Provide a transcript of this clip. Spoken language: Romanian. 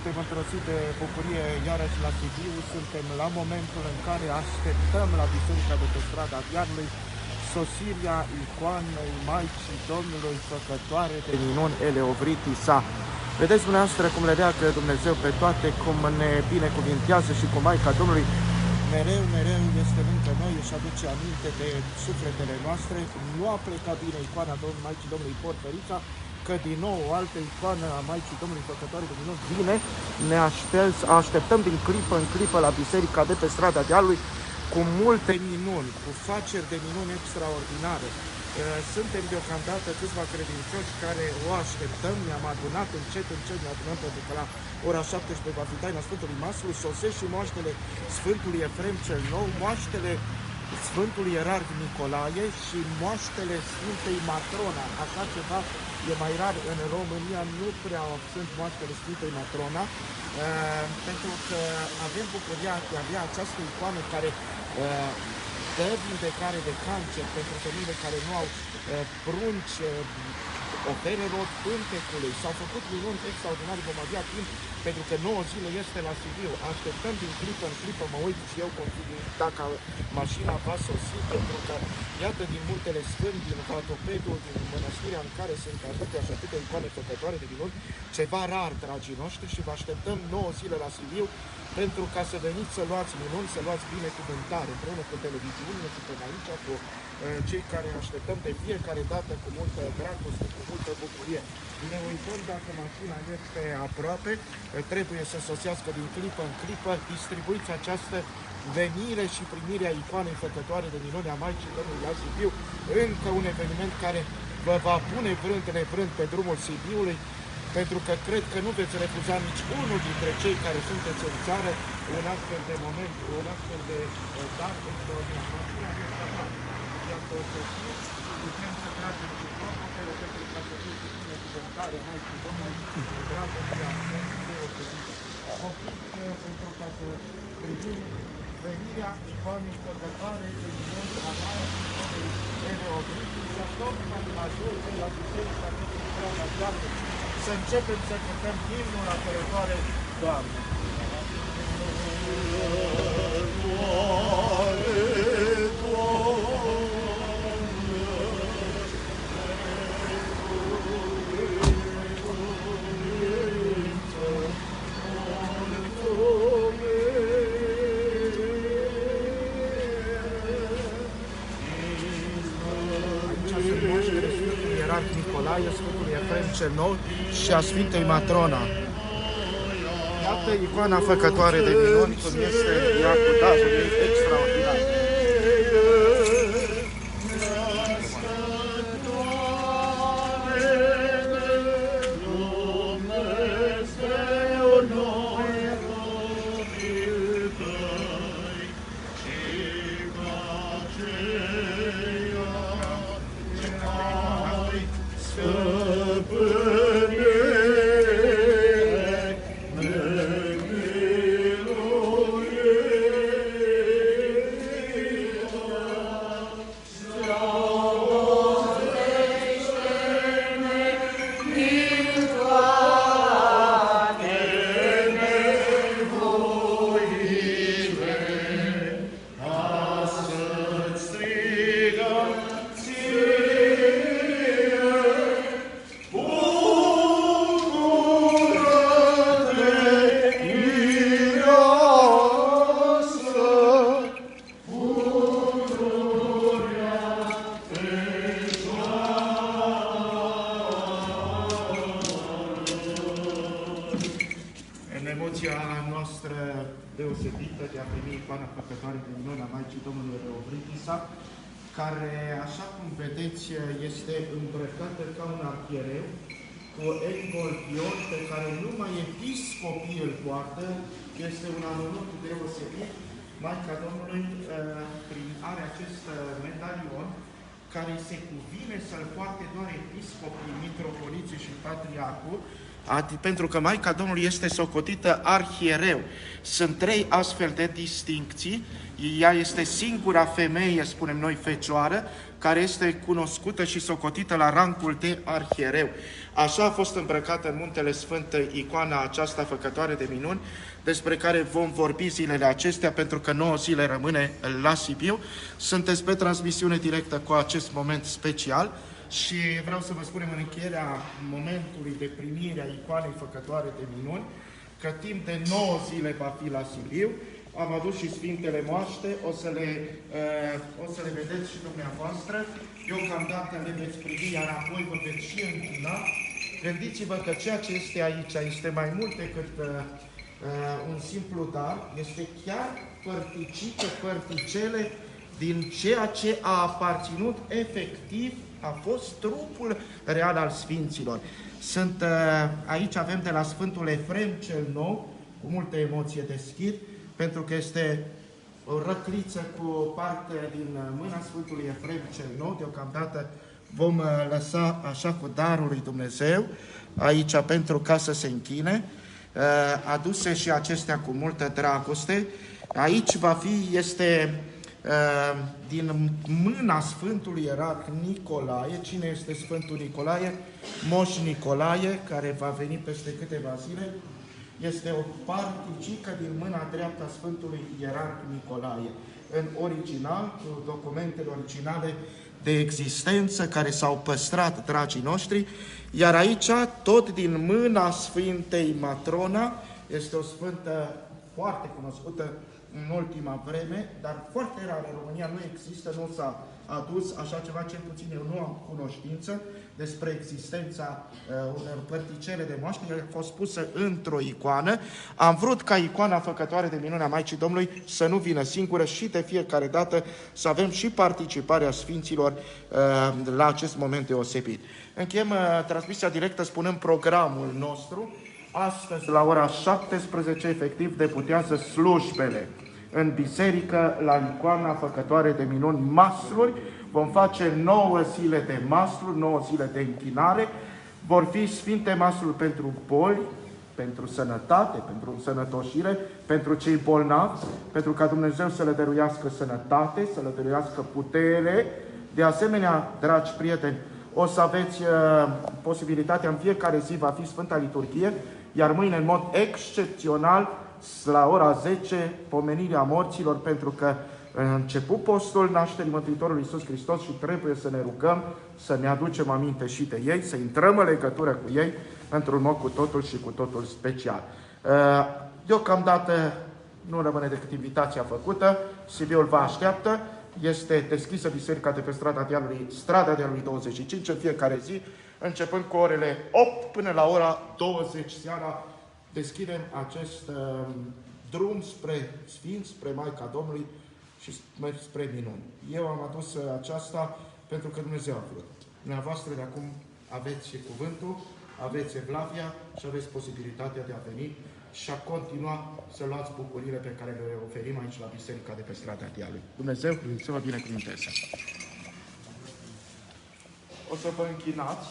suntem într-o de bucurie iarăși la Sibiu. Suntem la momentul în care așteptăm la Biserica de pe strada Vianului sosirea icoanei Maicii Domnului, făcătoare de minuni Eleovritisa. Vedeți dumneavoastră cum le leagă Dumnezeu pe toate, cum ne binecuvintează și cum Maica Domnului mereu este lângă noi, își aduce aminte de sufletele noastre. Nu a plecat bine icoana Maicii Domnului Porfărița, că din nou o altă icoană a Maicii Domnului făcătoare de minuni vine. Ne așteptăm din clipă în clipă la biserica de pe strada Dealului cu multe minuni, cu faceri de minuni extraordinare. Suntem deocamdată câțiva credincioși care o așteptăm, ne-am adunat încet, ne adunăm pentru că la ora 17 va fi taina Sfântului Maslu, sosesc și moaștele Sfântului Efrem cel Nou, moaștele Sfântului Ierarh Nicolae și moaștele Sfintei Matrona. Așa ceva e mai rar în România, nu prea sunt moaștele Sfintei Matrona, pentru că avem bucuria de a avea această icoană care dă vindecare de cancer pentru femeile care nu au prunci, oferă rod pântecului. S-au făcut minuni extraordinare, vom avea timp, pentru că 9 zile este la Sibiu. Așteptăm din clipă în clipă, mă uit și eu dacă mașina va sosi, pentru că, iată, din multele sfânt, din Vatopedul, din mănăstirea în care sunt atâtea și atâtea icoane făcătoare de minuni, ceva rar, dragii noștri, și vă așteptăm 9 zile la Sibiu, pentru ca să veniți să luați minuni, să luați binecuvântare, împreună cu televiziunile, suntem aici, cu cei care așteptăm de fiecare dată cu multă dragoste, cu multă bucurie. Ne uităm dacă mașina este aproape, trebuie să sosească din clipă în clipă. Distribuiți această venire și primire a icoanei făcătoare de minuni a Maicii Domnului la Sibiu, încă un eveniment care vă va pune vrând nevrând pe drumul Sibiului, pentru că cred că nu veți refuza nici unul dintre cei care sunteți în țară un astfel de moment, un astfel de dar extraordinar. Putem să tragem și capătele pentru ca să fiți binecuvântare Maicii Domnului, dragostea deosebită. Pentru ca să privim venirea icoanei făcătoare de minuni a Maicii Domnului Eleovritisa, tocmai la Dulce, la biserica de pe strada Vianului. Să începem să cântăm himnul apărătoare Doamne. Nicolae, Sfântul Efrem cel Nou și a Sfintei Matrona. Iată icoana făcătoare de minuni, cum este ea cu darul ei extraordinar. Deosebită de a primi icoana făcătoare de minuni a Maicii Domnului Eleovritisa, care, așa cum vedeți, este îmbrăcată ca un archiereu, cu engolfion pe care numai episcopii îl poartă. Este un amănunt deosebit. Maica Domnului are acest medalion care se cuvine să-l poarte doar episcopii, mitropoliții și patriarhul. pentru că Maica Domnului este socotită arhiereu. Sunt 3 astfel de distincții. Ea este singura femeie, spunem noi, fecioară, care este cunoscută și socotită la rangul de arhiereu. Așa a fost îmbrăcată în Muntele Sfânt icoana aceasta făcătoare de minuni, despre care vom vorbi zilele acestea, pentru că 9 zile rămâne la Sibiu. Sunteți pe transmisiune directă cu acest moment special și vreau să vă spunem în încheierea momentului de primire a icoanei făcătoare de minuni, că timp de 9 zile va fi la Sibiu. Am adus și Sfintele Moaște, o să le vedeți și dumneavoastră. Deocamdată le veți privi, iar apoi vă veți și închina. Gândiți-vă că ceea ce este aici este mai mult decât un simplu dar, este chiar părticele din ceea ce a aparținut efectiv, a fost trupul real al Sfinților. Aici avem de la Sfântul Efrem cel Nou, cu multă emoție deschid, pentru că este o răcliță cu parte din mâna Sfântului Efrem cel Nou. Deocamdată vom lăsa așa cu darul lui Dumnezeu aici pentru ca să se închine, aduse și acestea cu multă dragoste. Aici este din mâna Sfântului Ierarh Nicolae. Cine este Sfântul Nicolae? Moș Nicolae, care va veni peste câteva zile. Este o particică din mâna dreaptă a Sfântului Ierarh Nicolae. În original, cu documentele originale de existență care s-au păstrat, dragii noștri, iar aici, tot din mâna Sfintei Matrona, este o sfântă foarte cunoscută în ultima vreme, dar foarte rar în România, nu există, nu s-a adus așa ceva, cel puțin eu nu am cunoștință despre existența unor părticele de moaște, care a fost pusă într-o icoană. Am vrut ca icoana făcătoare de minune a Maicii Domnului să nu vină singură și de fiecare dată să avem și participarea Sfinților la acest moment deosebit. Încheiem transmisia directă spunând programul nostru. Astăzi, la ora 17, efectiv, deputează slujbele în biserică la icoana făcătoare de minuni masluri. Vom face 9 zile de masluri, 9 zile de închinare. Vor fi sfinte masluri pentru boli, pentru sănătate, pentru însănătoșire, pentru cei bolnavi, pentru ca Dumnezeu să le dăruiască sănătate, să le dăruiască putere. De asemenea, dragi prieteni, o să aveți posibilitatea, în fiecare zi va fi Sfânta Liturghie, iar mâine, în mod excepțional, la ora 10, pomenirea morților, pentru că a început postul nașterii Mântuitorului Iisus Hristos și trebuie să ne rugăm, să ne aducem aminte și de ei, să intrăm în legătură cu ei într-un mod cu totul și cu totul special. Deocamdată nu rămâne decât invitația făcută, Sibiul vă așteaptă, este deschisă biserica de pe strada Dealului 25 în fiecare zi, începând cu orele 8 până la ora 20 seara. Deschidem acest drum spre Sfinți, spre Maica Domnului și spre minuni. Eu am adus aceasta pentru că Dumnezeu a vrut. Dumneavoastră de acum aveți și cuvântul, aveți evlavia și aveți posibilitatea de a veni și a continua să luați bucuriile pe care le oferim aici la biserica de pe strada Dealului. Dumnezeu să vă binecuvânteze. O să vă închinați.